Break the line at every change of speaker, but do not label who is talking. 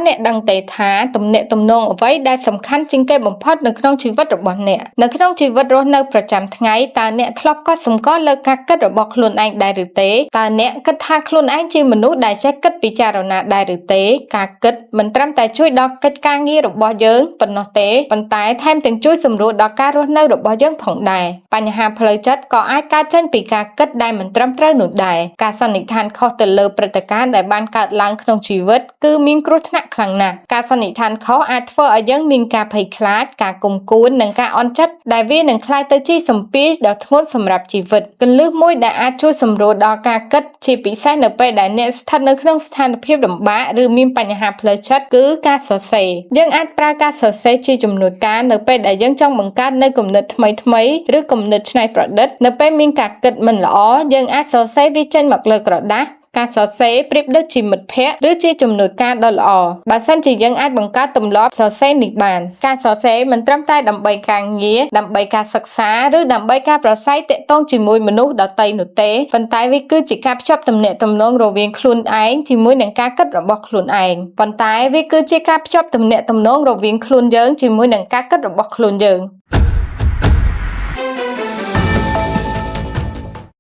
អ្នកដឹងទេថាទំនាក់ទំនងអ្វីដែលសំខាន់ជាងគេបំផុតនៅក្នុងជីវិតរបស់អ្នកនៅក្នុងជីវិតរស់នៅប្រចាំថ្ងៃតើអ្នកធ្លាប់កត់សម្គាល់លើការគិតរបស់ខ្លួនឯងដែរឬទេតើអ្នកគិតថាខ្លួនឯងជាមនុស្សដែលចេះគិតពិចារណាដែរឬទេការគិតមិនត្រឹមតែជួយដល់កិច្ចការងាររបស់យើងប៉ុណ្ណោះទេប៉ុន្តែថែមទាំងជួយសម្រួលដល់ការរស់នៅរបស់យើងផងដែរបញ្ហាផ្លូវចិត្តក៏អាចកើតចេញពីការគិតដែលមិនត្រឹមត្រូវនោះដែរការសន្និដ្ឋានខុសទៅលើព្រឹត្តិការណ៍ដែលបានកើតឡើងក្នុងជីវិតគឺមានគ្រោះថ្នាក់ខ្លាំងណាស់ការសន្និដ្ឋានខុសអាចធ្វើឲ្យយើងមានការភ័យខ្លាចការគុំគួននិងការអន់ចិត្តដែលវានឹងក្លាយទៅជាសម្ពាធដ៏ធ្ងន់សម្រាប់ជីវិតគន្លឹះមួយដែលអាចជួយសម្រួលដល់ការគិតជាពិសេសនៅពេលដែលអ្នកស្ថិតនៅក្នុងស្ថានភាពលំបាកឬមានបញ្ហាផ្លូវចិត្តគឺការសរសេរយើងអាចប្រើការសរសេរជាជំនួយការនៅពេលដែលយើងចង់បង្កើតនូវគំនិតថ្មីៗឬគំនិតច្នៃប្រឌិតនៅពេលមានការគិតមិនល្អយើងអាចសរសេរវាចេញមកលើក្រដាសការសរសេរប្រៀបដូចជាមិត្តភក្តិឬជាជំនួយការដ៏ល្អបើសិនជាយើងអាចបង្កើតទម្លាប់សរសេរនេះបានការសរសេរមិនត្រឹមតែដើម្បីការងារដើម្បីការសិក្សាឬដើម្បីការប្រស័យទាក់ទងជាមួយមនុស្សដទៃនោះទេប៉ុន្តែវាគឺជាការភ្ជាប់ទំនាក់ទំនងរវាងខ្លួនឯងជាមួយនឹងការគិតរបស់ខ្លួនឯងប៉ុន្តែវាគឺជាការភ្ជាប់ទំនាក់ទំនងរវាងខ្លួនយើងជាមួយនឹងការគិតរបស់ខ្លួនយើង